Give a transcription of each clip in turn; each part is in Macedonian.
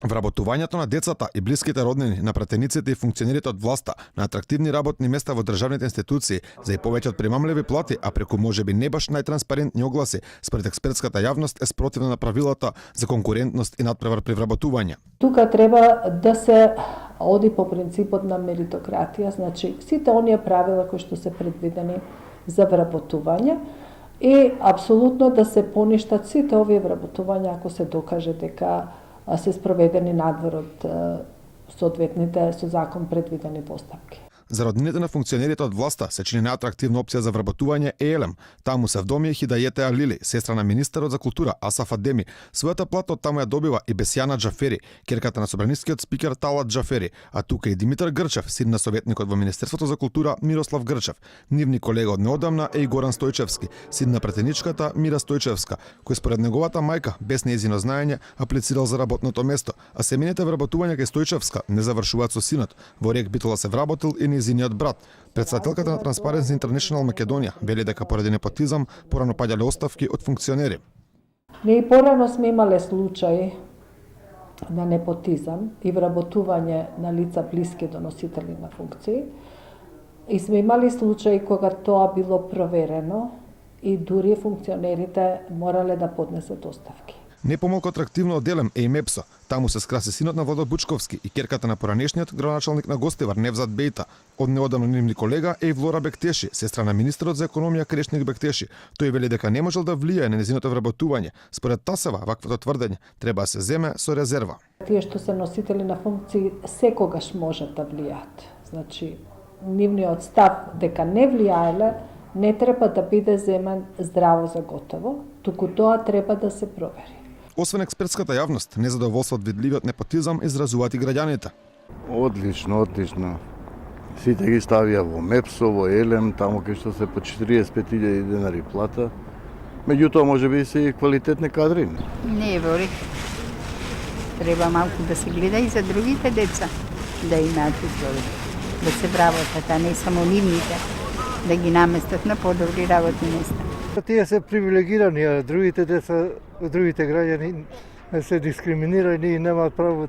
Вработувањето на децата и блиските роднини на пратениците и функционерите од власта на атрактивни работни места во државните институции за и повеќе од примамливи плати, а преку можеби не баш најтранспарентни огласи, според експертската јавност е спротивна на правилата за конкурентност и надпревар при вработување. Тука треба да се оди по принципот на меритократија, значи сите оние правила кои што се предвидени за вработување и апсолутно да се поништат сите овие вработувања ако се докаже дека се спроведени надвор од соодветните со закон предвидени постапки. За роднините на функционерите од власта се чини неатрактивна опција за вработување ЕЛМ. Таму се вдомија Хидајете Алили, сестра на министерот за култура Асаф Адеми. Својата плата од таму ја добива и Бесјана Џафери, ќерката на собранискиот спикер Талат Џафери, а тука и Димитар Грчев, син на советникот во Министерството за култура Мирослав Грчев. Нивни колега од неодамна е и Горан Стојчевски, син на претеничката Мира Стојчевска, кој според неговата мајка без нејзино знаење аплицирал за работното место, а семените вработувања кај Стојчевска не завршуваат со синот. Во Рек Битола се вработил и нејзиниот брат. Председателката на Transparency International Македонија вели дека поради непотизам порано паѓале оставки од функционери. Ние и порано сме имале случаи на непотизам и вработување на лица блиски до носители на функции и сме имали случаи кога тоа било проверено и дури функционерите морале да поднесат оставки. Не помалку атрактивно од ЕЛМ е и МЕПСО. Таму се скраси синот на Владо Бучковски и ќерката на поранешниот градоначалник на Гостивар Невзат Бејта. Од неодамно нивни колега е и Влора Бектеши, сестра на министерот за економија Крешник Бектеши. Тој вели дека не можел да влијае на нејзиното вработување. Според Тасева, ваквото тврдење треба да се земе со резерва. Тие што се носители на функции секогаш можат да влијаат. Значи, нивниот став дека не влијаеле не треба да биде земен здраво за готово, туку тоа треба да се провери. Освен експертската јавност, незадоволство од видливиот непотизам изразуваат и граѓаните. Одлично, одлично. Сите ги ставија во МЕПСО, во ЕЛМ, таму кај што се по 45.000 денари плата. Меѓутоа, може би се и квалитетни кадри. Не, Ворик. Треба малку да се гледа и за другите деца, да имаат услови, да се вработат, а не само нивните, да ги наместат на подобри работни места. Тие се привилегирани, а другите деца, другите граѓани се дискриминирани и немаат право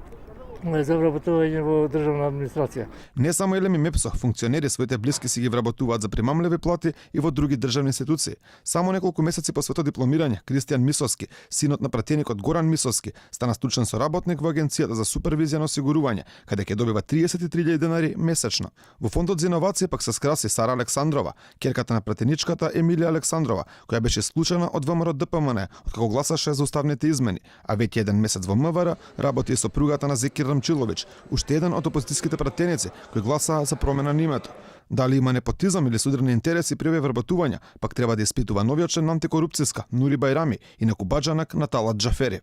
за вработување во државна администрација. Не само ЕЛМ и МЕПСО, функционери своите блиски си ги вработуваат за примамливи плати и во други државни институции. Само неколку месеци по своето дипломирање, Кристијан Мисовски, синот на пратеникот Горан Мисовски, стана стручен соработник во Агенцијата за супервизија на осигурување, каде ќе добива 33.000 денари месечно. Во фондот за иновации пак се скраси Сара Александрова, ќерката на пратеничката Емилија Александрова, која беше исклучена од ВМРО ДПМН откако гласаше за уставните измени, а веќе еден месец во МВР работи и сопругата на Зекир Рамчиловиќ, уште еден од опозицијските пратеници кои гласаа за промена на името. Дали има непотизам или судрени интереси при овие вработувања, пак треба да испитува новиот член на антикорупцијска Нури Бајрами и некубаџанак на Талат Џафери.